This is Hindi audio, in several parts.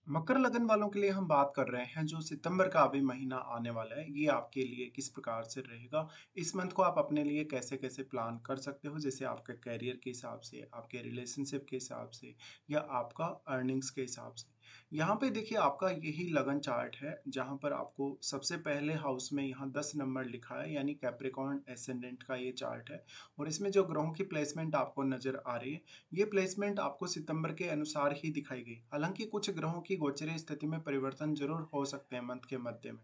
मकर लगन वालों के लिए हम बात कर रहे हैं जो सितंबर का अभी महीना आने वाला है। ये आपके लिए किस प्रकार से रहेगा, इस मंथ को आप अपने लिए कैसे कैसे प्लान कर सकते हो, जैसे आपके कैरियर के हिसाब से, आपके रिलेशनशिप के हिसाब से या आपका अर्निंग्स के हिसाब से। यहाँ पे देखिए आपका यही लगन चार्ट है जहाँ पर आपको सबसे पहले हाउस में यहाँ 10 नंबर लिखा है, यानी कैप्रिकॉर्न एसेंडेंट का ये चार्ट है। और इसमें जो ग्रहों की प्लेसमेंट आपको नजर आ रही है, ये प्लेसमेंट आपको सितंबर के अनुसार ही दिखाई गई। हालांकि कुछ ग्रहों की गोचरीय स्थिति में परिवर्तन जरूर हो सकते हैं मंथ के मध्य में।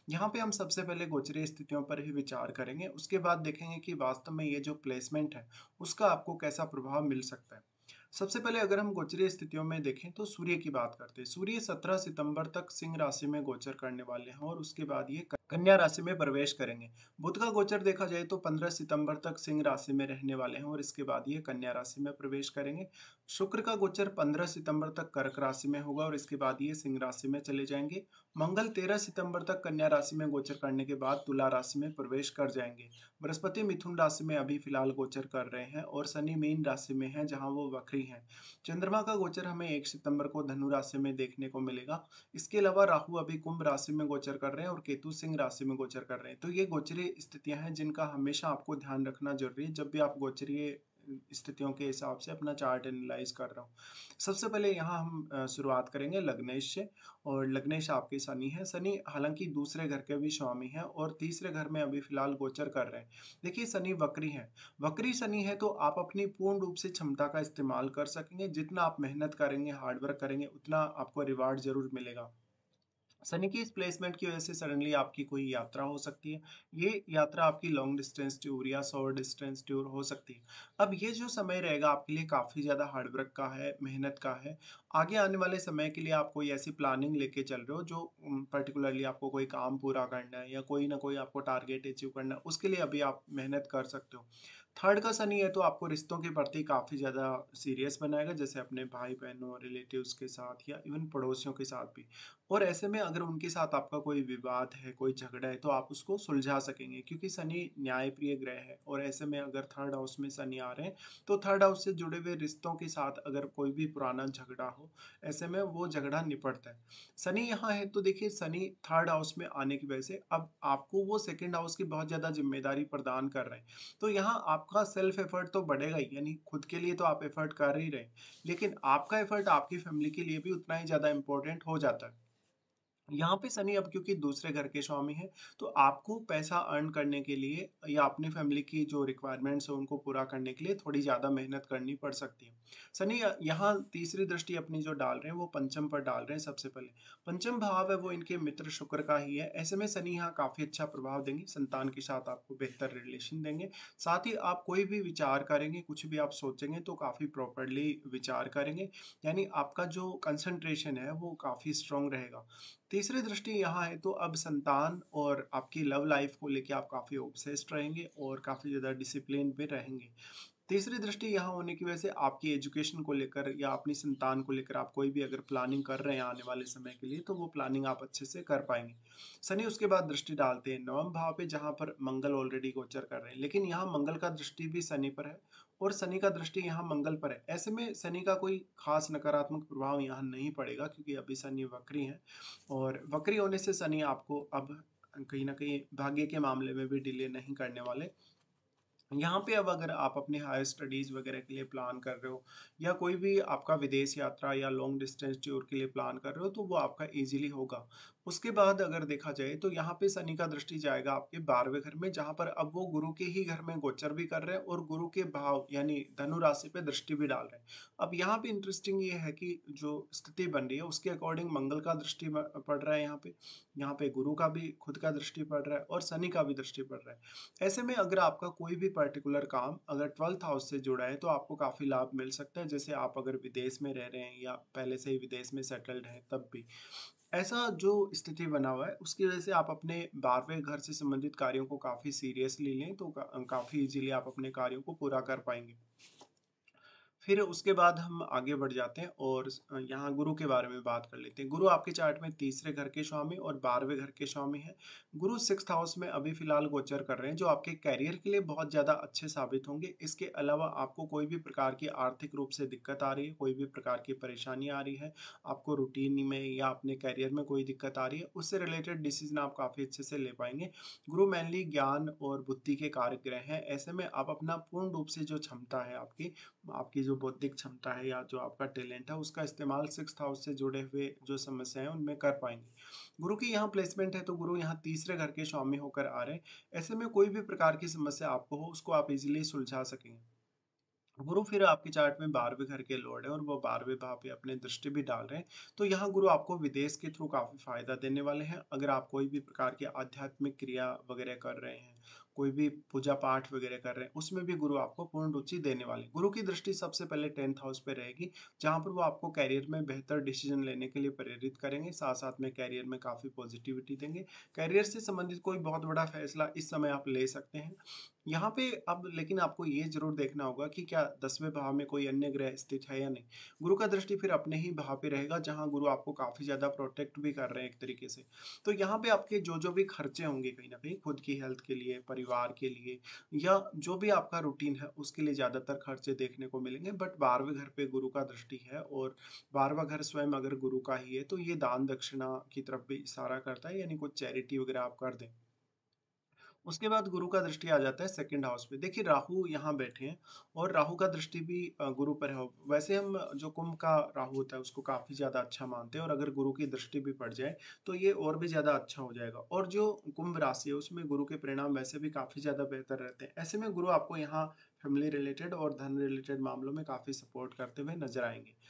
यहाँ पे हम सबसे पहले गोचरीय स्थितियों पर ही विचार करेंगे, उसके बाद देखेंगे कि वास्तव में ये जो प्लेसमेंट है उसका आपको कैसा प्रभाव मिल सकता है। सबसे पहले अगर हम गोचरीय स्थितियों में देखें तो सूर्य की बात करते हैं। सूर्य 17 सितंबर तक सिंह राशि में गोचर करने वाले हैं और उसके बाद ये कन्या राशि में प्रवेश करेंगे। बुध का गोचर देखा जाए तो 15 सितंबर तक सिंह राशि में रहने वाले हैं और इसके बाद ये कन्या राशि में प्रवेश करेंगे। शुक्र का गोचर 15 सितंबर तक कर्क राशि में होगा और इसके बाद ये सिंह राशि में चले जाएंगे। मंगल 13 सितंबर तक कन्या राशि में गोचर करने के बाद तुला राशि में प्रवेश कर जाएंगे। बृहस्पति मिथुन राशि में अभी फिलहाल गोचर कर रहे हैं और शनि मीन राशि में है जहां वो वक्री हैं। चंद्रमा का गोचर हमें 1 सितंबर को धनु राशि में देखने को मिलेगा। इसके अलावा राहु अभी कुंभ राशि में गोचर कर रहे हैं और केतु सिंह राशि में गोचर कर रहे हैं। तो ये गोचरीय स्थितियां हैं जिनका हमेशा आपको ध्यान रखना जरूरी है जब भी आप गोचरीय स्थितियों के हिसाब से अपना चार्ट एनालाइज कर रहा हूँ। सबसे पहले यहाँ हम शुरुआत करेंगे लग्नेश से। और लग्नेश आपके शनि है। शनि हालांकि दूसरे घर के भी स्वामी है और तीसरे घर में अभी फिलहाल गोचर कर रहे हैं। देखिए शनि वक्री है। वक्री शनि है तो आप अपनी पूर्ण रूप से क्षमता का इस्तेमाल कर सकेंगे। जितना आप मेहनत करेंगे, हार्ड वर्क करेंगे, उतना आपको रिवार्ड जरूर मिलेगा। शनि की इस प्लेसमेंट की वजह से सडनली आपकी कोई यात्रा हो सकती है। ये यात्रा आपकी लॉन्ग डिस्टेंस टूर या शॉर्ट डिस्टेंस टूर हो सकती है। अब ये जो समय रहेगा आपके लिए काफ़ी ज़्यादा हार्ड वर्क का है, मेहनत का है। आगे आने वाले समय के लिए आप कोई ऐसी प्लानिंग लेके चल रहे हो जो पर्टिकुलरली आपको कोई काम पूरा करना है या कोई ना कोई आपको टारगेट अचीव करना है, उसके लिए अभी आप मेहनत कर सकते हो। थर्ड का शनि है तो आपको रिश्तों के प्रति काफ़ी ज़्यादा सीरियस बनाएगा, जैसे अपने भाई बहनों, रिलेटिव्स के साथ या इवन पड़ोसियों के साथ भी। और ऐसे में अगर उनके साथ आपका कोई विवाद है, कोई झगड़ा है, तो आप उसको सुलझा सकेंगे क्योंकि शनि न्यायप्रिय ग्रह है। और ऐसे में अगर थर्ड हाउस में शनि आ रहे हैं तो थर्ड हाउस से जुड़े हुए रिश्तों के साथ अगर कोई भी पुराना झगड़ा हो, ऐसे में वो झगड़ा निपटता है। शनि यहाँ है तो देखिए शनि थर्ड हाउस में आने की वजह से अब आपको वो सेकंड हाउस की बहुत ज़्यादा जिम्मेदारी प्रदान कर रहे हैं। तो यहाँ आपका सेल्फ एफर्ट तो बढ़ेगा ही, यानी खुद के लिए तो आप एफर्ट कर ही रहे हैं, लेकिन आपका एफर्ट आपकी फैमिली के लिए भी उतना ही ज़्यादा इंपॉर्टेंट हो जाता है। यहाँ पे शनि अब क्योंकि दूसरे घर के स्वामी हैं, तो आपको पैसा अर्न करने के लिए या अपनी फैमिली की जो रिक्वायरमेंट्स है उनको पूरा करने के लिए थोड़ी ज़्यादा मेहनत करनी पड़ सकती है। शनि यहाँ तीसरी दृष्टि अपनी जो डाल रहे हैं वो पंचम पर डाल रहे हैं। सबसे पहले पंचम भाव है वो इनके मित्र शुक्र का ही है। ऐसे में शनि यहाँ काफ़ी अच्छा प्रभाव देंगे, संतान के साथ आपको बेहतर रिलेशन देंगे। साथ ही आप कोई भी विचार करेंगे, कुछ भी आप सोचेंगे तो काफ़ी प्रॉपरली विचार करेंगे, यानी आपका जो कंसंट्रेशन है वो काफ़ी स्ट्रांग रहेगा। तीसरी दृष्टि यहाँ है तो अब संतान और आपकी लव लाइफ को लेके आप काफ़ी ऑब्सेस्ड रहेंगे और काफ़ी ज़्यादा डिसिप्लिन पे रहेंगे। तीसरी दृष्टि यहाँ होने की वजह से आपकी एजुकेशन को लेकर या अपनी संतान को लेकर आप कोई भी अगर प्लानिंग कर रहे हैं आने वाले समय के लिए, तो वो प्लानिंग आप अच्छे से कर पाएंगे। शनि उसके बाद दृष्टि डालते हैं नवम भाव पे जहाँ पर मंगल ऑलरेडी गोचर कर रहे हैं, लेकिन यहाँ मंगल का दृष्टि भी शनि पर है और शनि का दृष्टि यहाँ मंगल पर है। ऐसे में शनि का कोई खास नकारात्मक प्रभाव यहाँ नहीं पड़ेगा क्योंकि अभी शनि वक्री है। और वक्री होने से शनि आपको अब कहीं ना कहीं भाग्य के मामले में भी डिले नहीं करने वाले। यहाँ पे अब अगर आप अपने हायर स्टडीज़ वगैरह के लिए प्लान कर रहे हो या कोई भी आपका विदेश यात्रा या लॉन्ग डिस्टेंस टूर के लिए प्लान कर रहे हो तो वो आपका इजीली होगा। उसके बाद अगर देखा जाए तो यहाँ पे शनि का दृष्टि जाएगा आपके 12वें घर में जहाँ पर अब वो गुरु के ही घर में गोचर भी कर रहे हैं और गुरु के भाव यानी धनु राशि पे दृष्टि भी डाल रहे हैं। अब यहाँ पे इंटरेस्टिंग ये है कि जो स्थिति बन रही है उसके अकॉर्डिंग मंगल का दृष्टि पड़ रहा है यहाँ पे गुरु का भी खुद का दृष्टि पड़ रहा है और शनि का भी दृष्टि पड़ रहा है। ऐसे में अगर आपका कोई भी पर्टिकुलर काम अगर 12th हाउस से जुड़ा है तो आपको काफ़ी लाभ मिल सकता है। जैसे आप अगर विदेश में रह रहे हैं या पहले से ही विदेश में सेटल्ड हैं तब भी ऐसा जो स्थिति बना हुआ है उसकी वजह से आप अपने 12वें घर से संबंधित कार्यों को काफ़ी सीरियसली लें तो काफ़ी इजीली आप अपने कार्यों को पूरा कर पाएंगे। फिर उसके बाद हम आगे बढ़ जाते हैं और यहाँ गुरु के बारे में बात कर लेते हैं। गुरु आपके चार्ट में तीसरे घर के स्वामी और 12वें घर के स्वामी हैं। गुरु 6th हाउस में अभी फिलहाल गोचर कर रहे हैं, जो आपके करियर के लिए बहुत ज़्यादा अच्छे साबित होंगे। इसके अलावा आपको कोई भी प्रकार की आर्थिक रूप से दिक्कत आ रही है, कोई भी प्रकार की परेशानी आ रही है, आपको रूटीन में या अपने करियर में कोई दिक्कत आ रही है, उससे रिलेटेड डिसीजन आप काफ़ी अच्छे से ले पाएंगे। गुरु मेनली ज्ञान और बुद्धि के कारक ग्रह हैं। ऐसे में आप अपना पूर्ण रूप से जो क्षमता है आपकी, आपकी जो बौद्धिक क्षमता है या जो आपका टैलेंट है, उसका इस्तेमाल 6th हाउस से जुड़े हुए जो समस्या है उनमें कर पाएंगे। गुरु की यहाँ प्लेसमेंट है, तो गुरु यहाँ तीसरे घर के स्वामी होकर आ रहे हैं। ऐसे में कोई भी प्रकार की समस्या आपको हो, उसको आप इजीली सुलझा सकेंगे। गुरु फिर आपके चार्ट में 12वें घर के लॉर्ड है और वो 12वें भाव पे अपने दृष्टि भी डाल रहे हैं। तो यहाँ गुरु आपको विदेश के थ्रू काफी फायदा देने वाले हैं। अगर आप कोई भी प्रकार की आध्यात्मिक क्रिया वगैरह कर रहे हैं, कोई भी पूजा पाठ वगैरह कर रहे हैं, उसमें भी गुरु आपको पूर्ण रुचि देने वाले हैं। गुरु की दृष्टि सबसे पहले 10th हाउस पे रहेगी, जहाँ पर वो आपको कैरियर में बेहतर डिसीजन लेने के लिए प्रेरित करेंगे, साथ साथ में कैरियर में काफी पॉजिटिविटी देंगे। कैरियर से संबंधित कोई बहुत बड़ा फैसला इस समय आप ले सकते हैं। यहाँ पे अब लेकिन आपको ये ज़रूर देखना होगा कि क्या 10वें भाव में कोई अन्य ग्रह स्थित है या नहीं। गुरु का दृष्टि फिर अपने ही भाव पे रहेगा, जहाँ गुरु आपको काफ़ी ज़्यादा प्रोटेक्ट भी कर रहे हैं एक तरीके से। तो यहाँ पे आपके जो-जो भी खर्चे होंगे कहीं न कहीं खुद की हेल्थ के लिए, परिवार के लिए या जो भी आपका रूटीन है उसके लिए ज़्यादातर खर्चे देखने को मिलेंगे। बट 12वें घर पे गुरु का दृष्टि है और 12वाँ घर स्वयं अगर गुरु का ही है, तो ये दान दक्षिणा की तरफ भी इशारा करता है, यानी कुछ चैरिटी वगैरह आप कर दें। उसके बाद गुरु का दृष्टि आ जाता है 2nd हाउस पे। देखिए राहु यहाँ बैठे हैं और राहु का दृष्टि भी गुरु पर है। वैसे हम जो कुंभ का राहु होता है उसको काफ़ी ज़्यादा अच्छा मानते हैं, और अगर गुरु की दृष्टि भी पड़ जाए तो ये और भी ज़्यादा अच्छा हो जाएगा। और जो कुंभ राशि है उसमें गुरु के परिणाम वैसे भी काफ़ी ज़्यादा बेहतर रहते हैं। ऐसे में गुरु आपको यहाँ फैमिली रिलेटेड और धन रिलेटेड मामलों में काफ़ी सपोर्ट करते हुए नजर आएंगे।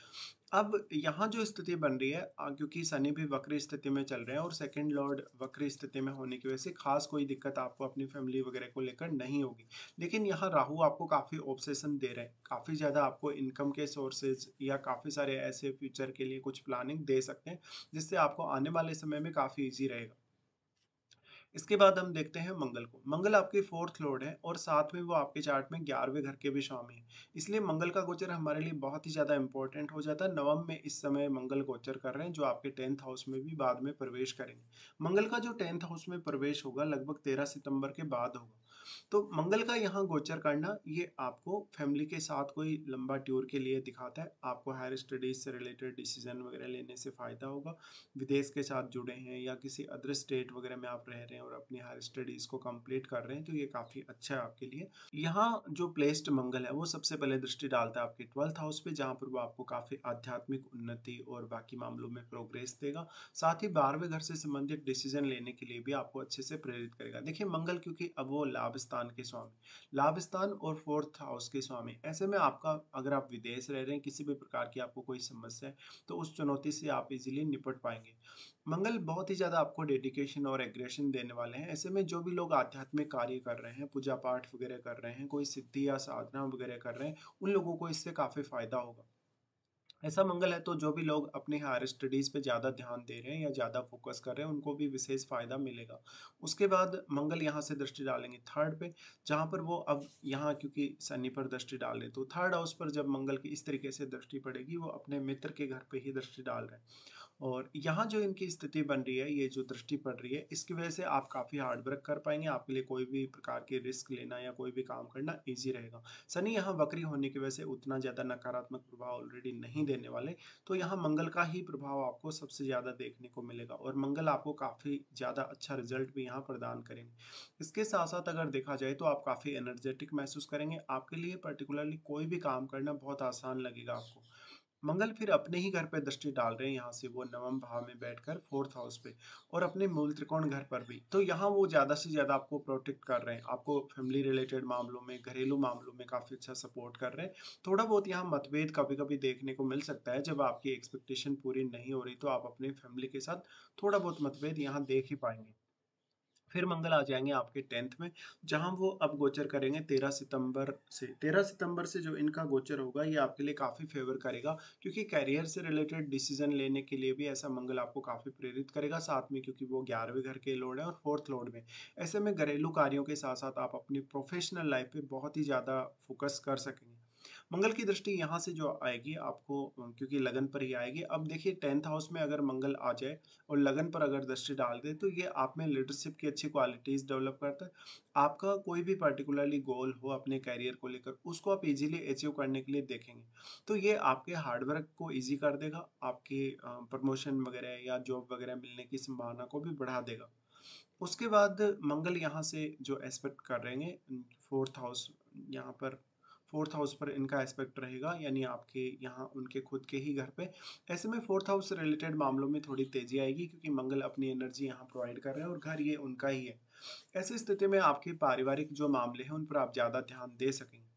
अब यहाँ जो स्थिति बन रही है, क्योंकि शनि भी वक्री स्थिति में चल रहे हैं और सेकंड लॉर्ड वक्री स्थिति में होने की वजह से खास कोई दिक्कत आपको अपनी फैमिली वगैरह को लेकर नहीं होगी। लेकिन यहाँ राहु आपको काफ़ी ऑब्सेशन दे रहे हैं, काफ़ी ज़्यादा आपको इनकम के सोर्सेज या काफ़ी सारे ऐसे फ्यूचर के लिए कुछ प्लानिंग दे सकते हैं, जिससे आपको आने वाले समय में काफ़ी ईजी रहेगा। इसके बाद हम देखते हैं मंगल को। मंगल आपके 4th लॉर्ड है और साथ में वो आपके चार्ट में 11वें घर के भी स्वामी है। इसलिए मंगल का गोचर हमारे लिए बहुत ही ज़्यादा इंपॉर्टेंट हो जाता है। नवम में इस समय मंगल गोचर कर रहे हैं, जो आपके 10th हाउस में भी बाद में प्रवेश करेंगे। मंगल का जो 10th हाउस में प्रवेश होगा लगभग 13 सितंबर के बाद होगा। तो मंगल का यहाँ गोचर करना ये आपको फैमिली के साथ कोई लंबा टूर के लिए दिखाता है। आपको हायर स्टडीज से रिलेटेड डिसीजन वगैरह लेने से फ़ायदा होगा। विदेश के साथ जुड़े हैं या किसी अदर स्टेट वगैरह में आप रह रहे हैं और अपनी हायर स्टडीज़ को कंप्लीट कर रहे हैं, तो ये काफ़ी अच्छा है आपके लिए। यहाँ जो प्लेस्ड मंगल है वो सबसे पहले दृष्टि डालता है आपके 12th हाउस पे, जहाँ पर वो आपको काफ़ी आध्यात्मिक उन्नति और बाकी मामलों में प्रोग्रेस देगा। साथ ही 12वें घर से संबंधित डिसीजन लेने के लिए भी आपको अच्छे से प्रेरित करेगा। देखिए मंगल क्योंकि अब वो लाभ स्थान के स्वामी, लाभ स्थान और 4th हाउस के स्वामी, ऐसे में आपका अगर आप विदेश रह रहे हैं, किसी भी प्रकार की आपको कोई समस्या है, तो उस चुनौती से आप इजीली निपट पाएंगे। मंगल बहुत ही ज़्यादा आपको डेडिकेशन और एग्रेशन देने वाले हैं। ऐसे में जो भी लोग आध्यात्मिक कार्य कर रहे हैं, पूजा पाठ वगैरह कर रहे हैं, कोई सिद्धि या साधना वगैरह कर रहे हैं, उन लोगों को इससे काफ़ी फायदा होगा। ऐसा मंगल है तो जो भी लोग अपनी हायर स्टडीज़ पे ज़्यादा ध्यान दे रहे हैं या ज़्यादा फोकस कर रहे हैं, उनको भी विशेष फ़ायदा मिलेगा। उसके बाद मंगल यहाँ से दृष्टि डालेंगे 3rd पे, जहाँ पर वो अब यहाँ क्योंकि शनि पर दृष्टि डाल रहे हैं, तो 3rd हाउस पर जब मंगल की इस तरीके से दृष्टि पड़ेगी, वो अपने मित्र के घर पे ही दृष्टि डाल रहे हैं। और यहाँ जो इनकी स्थिति बन रही है, ये जो दृष्टि पड़ रही है, इसकी वजह से आप काफ़ी हार्ड वर्क कर पाएंगे। आपके लिए कोई भी प्रकार के रिस्क लेना या कोई भी काम करना ईजी रहेगा। शनि यहाँ वक्री होने की वजह से उतना ज़्यादा नकारात्मक प्रभाव ऑलरेडी नहीं देने वाले, तो यहाँ मंगल का ही प्रभाव आपको सबसे ज़्यादा देखने को मिलेगा और मंगल आपको काफ़ी ज़्यादा अच्छा रिजल्ट भी यहाँ प्रदान करेंगे। इसके साथ साथ अगर देखा जाए तो आप काफ़ी एनर्जेटिक महसूस करेंगे। आपके लिए पर्टिकुलरली कोई भी काम करना बहुत आसान लगेगा आपको। मंगल फिर अपने ही घर पे दृष्टि डाल रहे हैं, यहाँ से वो नवम भाव में बैठकर 4th हाउस पे और अपने मूल त्रिकोण घर पर भी। तो यहाँ वो ज़्यादा से ज़्यादा आपको प्रोटेक्ट कर रहे हैं, आपको फैमिली रिलेटेड मामलों में, घरेलू मामलों में काफ़ी अच्छा सपोर्ट कर रहे हैं। थोड़ा बहुत यहाँ मतभेद कभी कभी देखने को मिल सकता है, जब आपकी एक्सपेक्टेशन पूरी नहीं हो रही तो आप अपनी फैमिली के साथ थोड़ा बहुत मतभेद यहाँ देख ही पाएंगे। फिर मंगल आ जाएंगे आपके 10th में, जहां वो अब गोचर करेंगे 13 सितंबर से। 13 सितंबर से जो इनका गोचर होगा ये आपके लिए काफ़ी फेवर करेगा, क्योंकि कैरियर से रिलेटेड डिसीजन लेने के लिए भी ऐसा मंगल आपको काफ़ी प्रेरित करेगा। साथ में क्योंकि वो 11वें घर के लॉर्ड है और 4th लॉर्ड में, ऐसे में घरेलू कार्यों के साथ साथ आप अपनी प्रोफेशनल लाइफ पे बहुत ही ज़्यादा फोकस कर सकेंगे। मंगल की दृष्टि यहाँ से जो आएगी आपको क्योंकि लगन पर ही आएगी। अब देखिए 10th हाउस में अगर मंगल आ जाए और लगन पर अगर दृष्टि डाल दे तो ये आप में लीडरशिप की अच्छी क्वालिटीज़ डेवलप करता है। आपका कोई भी पर्टिकुलरली गोल हो अपने करियर को लेकर उसको आप इजीली अचीव करने के लिए देखेंगे। तो ये आपके हार्ड वर्क को ईज़ी कर देगा, आपके प्रमोशन वगैरह या जॉब वगैरह मिलने की संभावना को भी बढ़ा देगा। उसके बाद मंगल यहाँ से जो एस्पेक्ट कर रहेंगे 4th हाउस यहाँ पर 4th हाउस पर इनका एस्पेक्ट रहेगा यानी आपके यहाँ उनके खुद के ही घर पे। ऐसे में 4th हाउस से रिलेटेड मामलों में थोड़ी तेज़ी आएगी क्योंकि मंगल अपनी एनर्जी यहाँ प्रोवाइड कर रहे हैं और घर ये उनका ही है। ऐसी स्थिति में आपके पारिवारिक जो मामले हैं उन पर आप ज़्यादा ध्यान दे सकेंगे।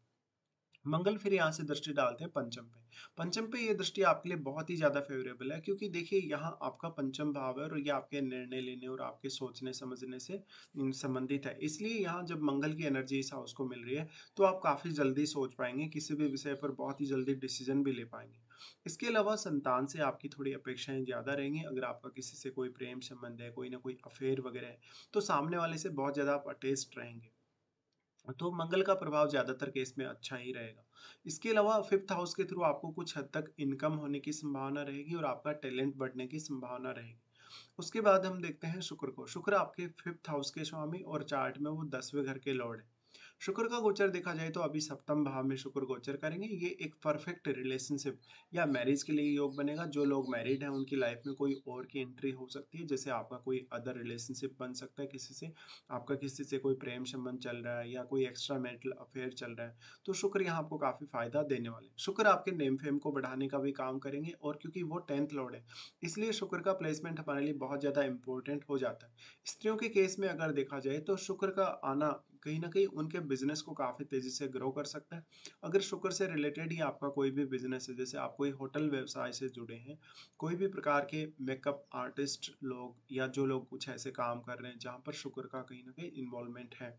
मंगल फिर यहाँ से दृष्टि डालते हैं पंचम पे। पंचम पे ये दृष्टि आपके लिए बहुत ही ज़्यादा फेवरेबल है क्योंकि देखिए यहाँ आपका पंचम भाव है और ये आपके निर्णय लेने और आपके सोचने समझने से संबंधित है। इसलिए यहाँ जब मंगल की एनर्जी इस हाउस को मिल रही है तो आप काफ़ी जल्दी सोच पाएंगे, किसी भी विषय पर बहुत ही जल्दी डिसीजन भी ले पाएंगे। इसके अलावा संतान से आपकी थोड़ी अपेक्षाएं ज़्यादा रहेंगी। अगर आपका किसी से कोई प्रेम संबंध है, कोई ना कोई अफेयर वगैरह है, तो सामने वाले से बहुत ज़्यादा आप अटैच्ड रहेंगे। तो मंगल का प्रभाव ज़्यादातर केस में अच्छा ही रहेगा। इसके अलावा 5th हाउस के थ्रू आपको कुछ हद तक इनकम होने की संभावना रहेगी और आपका टैलेंट बढ़ने की संभावना रहेगी। उसके बाद हम देखते हैं शुक्र को। शुक्र आपके 5th हाउस के स्वामी और चार्ट में वो 10वें घर के लॉर्ड है। शुक्र का गोचर देखा जाए तो अभी सप्तम भाव में शुक्र गोचर करेंगे। ये एक परफेक्ट रिलेशनशिप या मैरिज के लिए योग बनेगा। जो लोग मैरिड हैं उनकी लाइफ में कोई और की एंट्री हो सकती है, जैसे आपका कोई अदर रिलेशनशिप बन सकता है किसी से, आपका किसी से कोई प्रेम संबंध चल रहा है या कोई एक्स्ट्रा मैरिटल अफेयर चल रहा है, तो शुक्र यहाँ आपको काफी फायदा देने वाले हैं। शुक्र आपके नेम फेम को बढ़ाने का भी काम करेंगे और क्योंकि वो 10th लॉर्ड है इसलिए शुक्र का प्लेसमेंट हमारे लिए बहुत ज्यादा इंपॉर्टेंट हो जाता है। स्त्रियों के केस में अगर देखा जाए तो शुक्र का आना कहीं न कहीं उनके बिज़नेस को काफ़ी तेज़ी से ग्रो कर सकता है। अगर शुक्र से रिलेटेड ही आपका कोई भी बिज़नेस है, जैसे आप कोई होटल व्यवसाय से जुड़े हैं, कोई भी प्रकार के मेकअप आर्टिस्ट लोग या जो लोग कुछ ऐसे काम कर रहे हैं जहाँ पर शुक्र का कहीं न कहीं इन्वॉल्वमेंट है,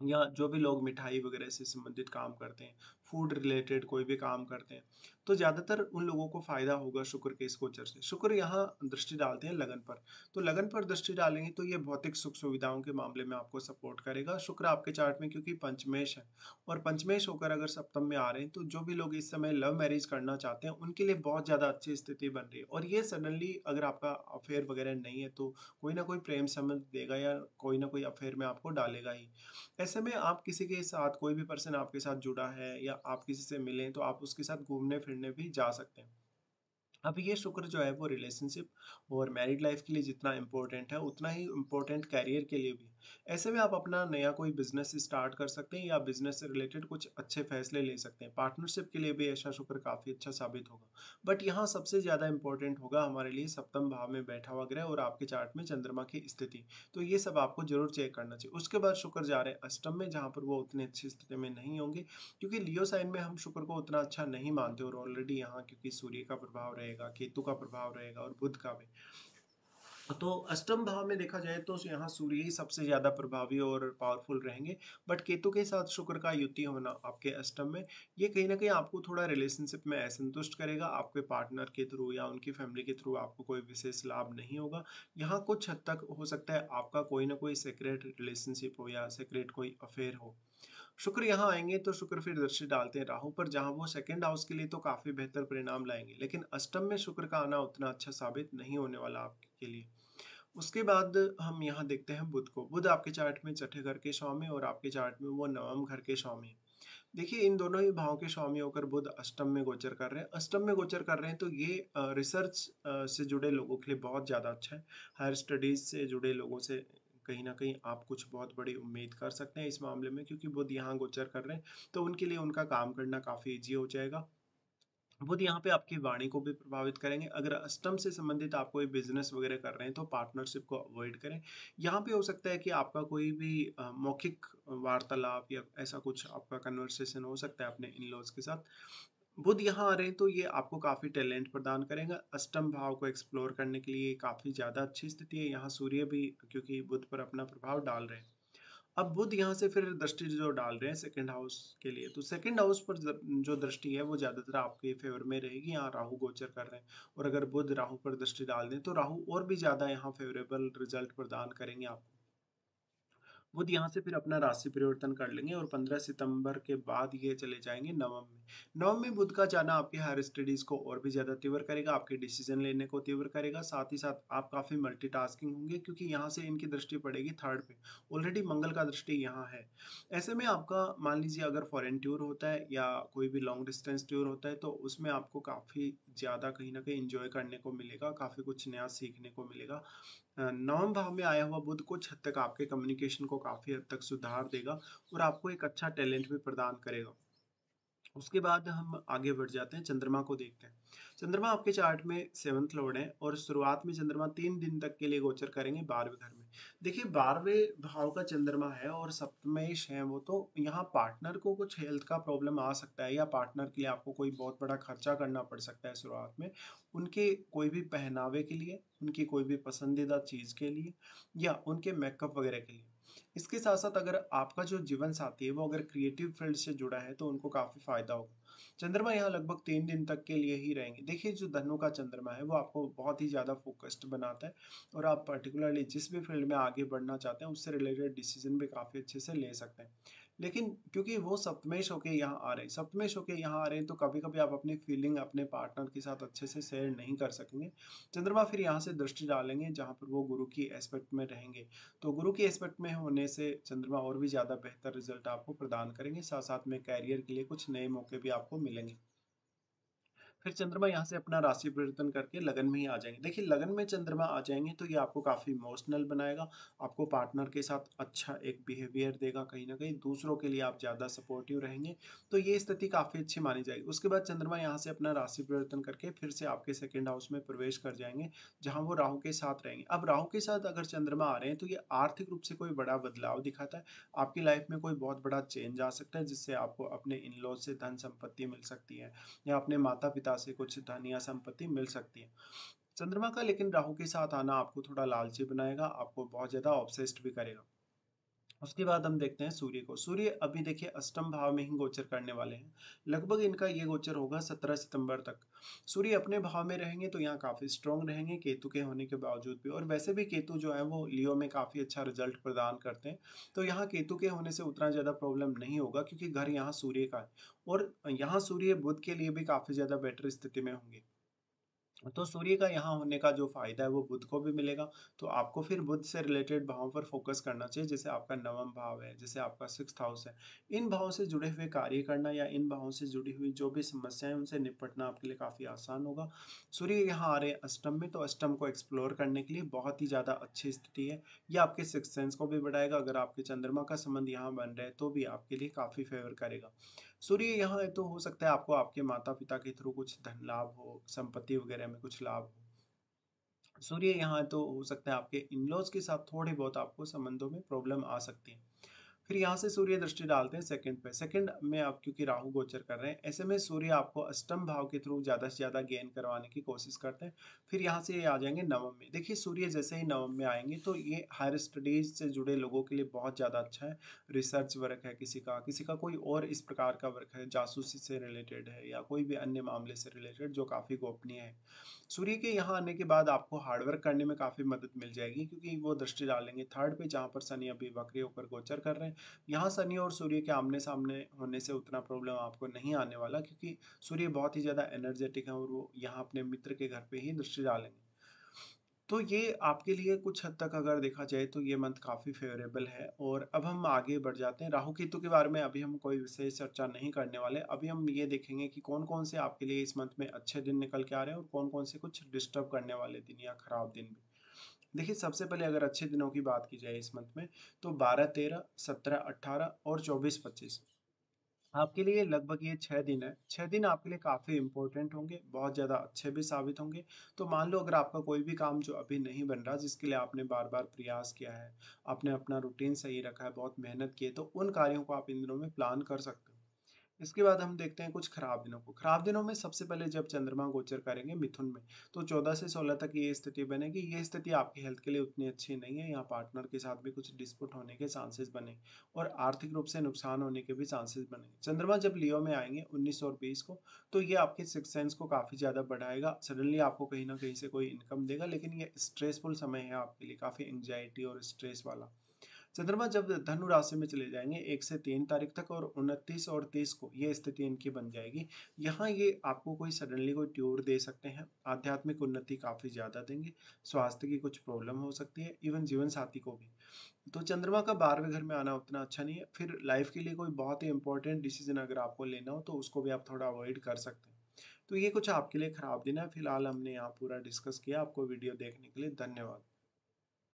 या जो भी लोग मिठाई वगैरह से संबंधित काम करते हैं, फूड रिलेटेड कोई भी काम करते हैं, तो ज़्यादातर उन लोगों को फ़ायदा होगा शुक्र के इस गोचर से। शुक्र यहाँ दृष्टि डालते हैं लगन पर, तो लगन पर दृष्टि डालेंगे तो ये भौतिक सुख-सुविधाओं के मामले में आपको सपोर्ट करेगा। शुक्र आपके चार्ट में क्योंकि पंचमेश है और पंचमेश होकर अगर सप्तम में आ रहे हैं, तो जो भी लोग इस समय लव मैरिज करना चाहते हैं, उनके लिए बहुत ज़्यादा अच्छी स्थिति बन रही है और ये सडनली अगर आपका अफेयर वगैरह नहीं है, तो कोई ना कोई प्रेम संबंध देगा या कोई ना कोई अफेयर में आपको डालेगा ही। ऐसे में आप किसी के साथ कोई भी पर्सन आपके साथ जुड़ा है या आप किसी से मिले तो आप उसके साथ घूमने फिरने भी जा सकते हैं। अब ये शुक्र जो है वो रिलेशनशिप और मैरिड लाइफ के लिए जितना इम्पोर्टेंट है उतना ही इम्पोर्टेंट कैरियर के लिए भी है। ऐसे में आप अपना नया कोई बिजनेस स्टार्ट कर सकते हैं या बिजनेस से रिलेटेड कुछ अच्छे फैसले ले सकते हैं। पार्टनरशिप के लिए भी ऐसा शुक्र काफ़ी अच्छा साबित होगा। बट यहाँ सबसे ज़्यादा इंपॉर्टेंट होगा हमारे लिए सप्तम भाव में बैठा हुआ ग्रह और आपके चार्ट में चंद्रमा की स्थिति। तो ये सब आपको जरूर चेक करना चाहिए। उसके बाद शुक्र जा रहे हैं अष्टम में, जहाँ पर वो उतनी अच्छी स्थिति में नहीं होंगे क्योंकि लियो साइन में हम शुक्र को उतना अच्छा नहीं मानते और ऑलरेडी यहाँ क्योंकि सूर्य का प्रभाव रहेगा, केतु का प्रभाव रहेगा और बुध का भी। तो अष्टम भाव में देखा जाए तो यहाँ सूर्य ही सबसे ज्यादा प्रभावी और पावरफुल रहेंगे। बट केतु के साथ शुक्र का युति होना आपके अष्टम में, ये कहीं ना कहीं आपको थोड़ा रिलेशनशिप में असंतुष्ट करेगा। आपके पार्टनर के थ्रू या उनकी फैमिली के थ्रू आपको कोई विशेष लाभ नहीं होगा। यहाँ कुछ हद तक हो सकता है आपका कोई ना कोई सीक्रेट रिलेशनशिप हो या सीक्रेट कोई अफेयर हो। शुक्र यहाँ आएंगे तो शुक्र फिर दृष्टि डालते हैं राहु पर, जहाँ वो सेकंड हाउस के लिए तो काफी बेहतर परिणाम लाएंगे, लेकिन अष्टम में शुक्र का आना उतना अच्छा साबित नहीं होने वाला आपके लिए। उसके बाद हम यहाँ देखते हैं बुध को। बुध आपके चार्ट में छठे घर के स्वामी और आपके चार्ट में वो नवम घर के स्वामी हैं। देखिए इन दोनों ही भावों के स्वामी होकर बुध अष्टम में गोचर कर रहे हैं। अष्टम में गोचर कर रहे हैं तो ये रिसर्च से जुड़े लोगों के लिए बहुत ज़्यादा अच्छा है। हायर स्टडीज से जुड़े लोगों से कहीं ना कहीं आप कुछ बहुत बड़ी उम्मीद कर सकते हैं इस मामले में, क्योंकि बुध यहाँ गोचर कर रहे हैं तो उनके लिए उनका काम करना काफ़ी ईजी हो जाएगा। बुध यहाँ पे आपकी वाणी को भी प्रभावित करेंगे। अगर अष्टम से संबंधित आप कोई बिजनेस वगैरह कर रहे हैं तो पार्टनरशिप को अवॉइड करें। यहाँ पे हो सकता है कि आपका कोई भी मौखिक वार्तालाप या ऐसा कुछ आपका कन्वर्सेशन हो सकता है अपने इन लॉज के साथ। बुध यहाँ आ रहे हैं तो ये आपको काफ़ी टैलेंट प्रदान करेगा। अष्टम भाव को एक्सप्लोर करने के लिए काफ़ी ज़्यादा अच्छी स्थिति है। यहाँ सूर्य भी क्योंकि बुध पर अपना प्रभाव डाल रहे हैं। अब बुध यहाँ से फिर दृष्टि जो डाल रहे हैं सेकंड हाउस के लिए, तो सेकंड हाउस पर जो दृष्टि है वो ज्यादातर आपके फेवर में रहेगी। यहाँ राहु गोचर कर रहे हैं और अगर बुध राहु पर दृष्टि डाल दें तो राहु और भी ज्यादा यहाँ फेवरेबल रिजल्ट प्रदान करेंगे आपको। बुध यहाँ से फिर अपना राशि परिवर्तन कर लेंगे और 15 सितंबर के बाद ये चले जाएँगे नवम में। नवम में बुध का जाना आपकी हायर स्टडीज़ को और भी ज़्यादा तीव्र करेगा, आपके डिसीज़न लेने को तीव्र करेगा, साथ ही साथ आप काफ़ी मल्टीटास्किंग होंगे क्योंकि यहाँ से इनकी दृष्टि पड़ेगी 3rd पे। ऑलरेडी मंगल का दृष्टि यहाँ है। ऐसे में आपका मान लीजिए अगर फॉरेन टूर होता है या कोई भी लॉन्ग डिस्टेंस टूर होता है तो उसमें आपको काफ़ी ज़्यादा कहीं न कहीं एन्जॉय करने को मिलेगा, काफ़ी कुछ नया सीखने को मिलेगा। नवम भाव में आया हुआ बुध कुछ हद तक आपके कम्युनिकेशन को काफ़ी हद तक सुधार देगा और आपको एक अच्छा टैलेंट भी प्रदान करेगा। उसके बाद हम आगे बढ़ जाते हैं, चंद्रमा को देखते हैं। चंद्रमा आपके चार्ट में 7th लॉर्ड है और शुरुआत में चंद्रमा 3 दिन तक के लिए गोचर करेंगे 12वें घर में। देखिए 12वें भाव का चंद्रमा है और सप्तमेश है वो, तो यहाँ पार्टनर को कुछ हेल्थ का प्रॉब्लम आ सकता है या पार्टनर के लिए आपको कोई बहुत बड़ा खर्चा करना पड़ सकता है शुरुआत में। उनके कोई भी पहनावे के लिए, उनकी कोई भी पसंदीदा चीज़ के लिए या उनके मेकअप वगैरह के लिए। इसके साथ-साथ अगर आपका जो जीवन साथी है वो अगर क्रिएटिव फील्ड से जुड़ा है तो उनको काफ़ी फ़ायदा होगा। चंद्रमा यहाँ लगभग 3 दिन तक के लिए ही रहेंगे। देखिए जो धनु का चंद्रमा है वो आपको बहुत ही ज़्यादा फ़ोकस्ड बनाता है और आप पर्टिकुलरली जिस भी फील्ड में आगे बढ़ना चाहते हैं उससे रिलेटेड डिसीज़न भी काफ़ी अच्छे से ले सकते हैं। लेकिन क्योंकि वो सप्तमेश होके यहाँ आ रहे हैं, सप्तमेश होके यहाँ आ रहे हैं तो कभी-कभी आप अपनी फीलिंग अपने पार्टनर के साथ अच्छे से शेयर नहीं कर सकेंगे। चंद्रमा फिर यहाँ से दृष्टि डालेंगे जहाँ पर वो गुरु की एस्पेक्ट में रहेंगे। तो गुरु के एस्पेक्ट में होने से चंद्रमा और भी ज़्यादा बेहतर रिजल्ट आपको प्रदान करेंगे, साथ-साथ में करियर के लिए कुछ नए मौके भी आपको मिलेंगे। फिर चंद्रमा यहाँ से अपना राशि परिवर्तन करके लगन में ही आ जाएँगे। देखिए लगन में चंद्रमा आ जाएँगे तो ये आपको काफ़ी इमोशनल बनाएगा, आपको पार्टनर के साथ अच्छा एक बिहेवियर देगा कहीं न कहीं, दूसरों के लिए आप ज़्यादा सपोर्टिव रहेंगे, तो ये स्थिति काफ़ी अच्छी मानी जाएगी। उसके बाद चंद्रमा यहाँ से अपना राशि परिवर्तन करके फिर से आपके 2nd हाउस में प्रवेश कर जाएँगे, जहाँ वो राहु के साथ रहेंगे। अब राहु के साथ अगर चंद्रमा आ रहे हैं तो ये आर्थिक रूप से कोई बड़ा बदलाव दिखाता है, आपकी लाइफ में कोई बहुत बड़ा चेंज आ सकता है जिससे आपको अपने इन-लॉज़ से धन संपत्ति मिल सकती है। या अपने माता-पिता से कुछ धन या संपत्ति मिल सकती है। चंद्रमा का लेकिन राहु के साथ आना आपको थोड़ा लालची बनाएगा, आपको बहुत ज़्यादा ऑब्सेस्ड भी करेगा। उसके बाद हम देखते हैं सूर्य को। सूर्य अभी देखिए अष्टम भाव में ही गोचर करने वाले हैं। लगभग इनका ये गोचर होगा 17 सितंबर तक। सूर्य अपने भाव में रहेंगे तो यहाँ काफ़ी स्ट्रॉन्ग रहेंगे केतु के होने के बावजूद भी, और वैसे भी केतु जो है वो लियो में काफ़ी अच्छा रिजल्ट प्रदान करते हैं। तो यहाँ केतु के होने से उतना ज़्यादा प्रॉब्लम नहीं होगा क्योंकि घर यहाँ सूर्य का है और यहाँ सूर्य बुध के लिए भी काफ़ी ज़्यादा बेटर स्थिति में होंगे। तो सूर्य का यहाँ होने का जो फ़ायदा है वो बुध को भी मिलेगा, तो आपको फिर बुध से रिलेटेड भावों पर फ़ोकस करना चाहिए, जैसे आपका नवम भाव है, जैसे आपका 6th हाउस है। इन भावों से जुड़े हुए कार्य करना या इन भावों से जुड़ी हुई जो भी समस्याएँ हैं, उनसे निपटना आपके लिए काफ़ी आसान होगा। सूर्य यहाँ आ रहे हैं अष्टम में, तो अष्टम को एक्सप्लोर करने के लिए बहुत ही ज़्यादा अच्छी स्थिति है। ये आपके सिक्स्थ सेंस को भी बढ़ाएगा, अगर आपके चंद्रमा का संबंध यहाँ बन रहा है, तो भी आपके लिए काफ़ी फ़ेवर करेगा। सूर्य यहाँ है तो हो सकता है आपको आपके माता-पिता के थ्रू कुछ धन लाभ हो, संपत्ति वगैरह में कुछ लाभ हो। सूर्य यहाँ है तो हो सकता है आपके इन-लॉज़ के साथ थोड़ी बहुत आपको संबंधों में प्रॉब्लम आ सकती है। फिर यहाँ से सूर्य दृष्टि डालते हैं 2nd पे। 2nd में आप क्योंकि राहु गोचर कर रहे हैं, ऐसे में सूर्य आपको अष्टम भाव के थ्रू ज़्यादा से ज़्यादा गेन करवाने की कोशिश करते हैं। फिर यहाँ से ये आ जाएँगे नवम में। देखिए सूर्य जैसे ही नवम में आएँगे तो ये हायर स्टडीज़ से जुड़े लोगों के लिए बहुत ज़्यादा अच्छा है। रिसर्च वर्क है किसी का कोई और इस प्रकार का वर्क है, जासूसी से रिलेटेड है या कोई भी अन्य मामले से रिलेटेड जो काफ़ी गोपनीय है। सूर्य के यहाँ आने के बाद आपको हार्ड वर्क करने में काफ़ी मदद मिल जाएगी क्योंकि वो दृष्टि डालेंगे 3rd पे, जहाँ पर शनि अभी वक्री होकर गोचर कर रहे हैं। यहाँ शनि और सूर्य के आमने-सामने होने से उतना प्रॉब्लम आपको नहीं आने वाला क्योंकि सूर्य बहुत ही ज़्यादा एनर्जेटिक है और वो यहाँ अपने मित्र के घर पे ही दृष्टि डालेंगे। तो ये आपके लिए कुछ हद तक अगर देखा जाए तो ये मंथ काफ़ी फ़ेवरेबल है, और अब हम आगे बढ़ जाते हैं। राहु केतु के बारे में अभी हम कोई विशेष चर्चा नहीं करने वाले। अभी हम ये देखेंगे कि कौन-कौन से आपके लिए इस मंथ में अच्छे दिन निकल के आ रहे हैं और कौन-कौन से कुछ डिस्टर्ब करने वाले दिन या खराब दिन भी। देखिए सबसे पहले अगर अच्छे दिनों की बात की जाए इस मंथ में, तो 12-13, 17-18 और 24-25 आपके लिए लगभग ये 6 दिन है। 6 दिन आपके लिए काफ़ी इम्पोर्टेंट होंगे, बहुत ज़्यादा अच्छे भी साबित होंगे। तो मान लो अगर आपका कोई भी काम जो अभी नहीं बन रहा, जिसके लिए आपने बार-बार प्रयास किया है, आपने अपना रूटीन सही रखा है, बहुत मेहनत की है, तो उन कार्यों को आप इन दिनों में प्लान कर सकते हो। इसके बाद हम देखते हैं कुछ खराब दिनों को। खराब दिनों में सबसे पहले जब चंद्रमा गोचर करेंगे मिथुन में, तो 14 से 16 तक ये स्थिति बनेगी। ये स्थिति आपकी हेल्थ के लिए उतनी अच्छी नहीं है। यहाँ पार्टनर के साथ भी कुछ डिस्प्यूट होने के चांसेस बने और आर्थिक रूप से नुकसान होने के भी चांसेस बने। चंद्रमा जब लियो में आएँगे 19 और 20 को, तो ये आपके सिक्स्थ सेंस को काफ़ी ज़्यादा बढ़ाएगा। सडनली आपको कहीं न कहीं से कोई इनकम देगा, लेकिन ये स्ट्रेसफुल समय है आपके लिए, काफ़ी एंग्ज़ायटी और स्ट्रेस वाला। चंद्रमा जब धनु राशि में चले जाएँगे 1 से 3 तारीख तक और 29 और 30 को ये स्थिति इनकी बन जाएगी। यहाँ ये आपको कोई सडनली कोई ट्यूर दे सकते हैं, आध्यात्मिक उन्नति काफ़ी ज़्यादा देंगे, स्वास्थ्य की कुछ प्रॉब्लम हो सकती है, इवन जीवन साथी को भी। तो चंद्रमा का 12वें घर में आना उतना अच्छा नहीं है। फिर लाइफ़ के लिए कोई बहुत ही इम्पोर्टेंट डिसीज़न अगर आपको लेना हो तो उसको भी आप थोड़ा अवॉइड कर सकते हैं। तो ये कुछ आपके लिए खराब दिन है। फिलहाल हमने यहाँ पूरा डिस्कस किया। आपको वीडियो देखने के लिए धन्यवाद।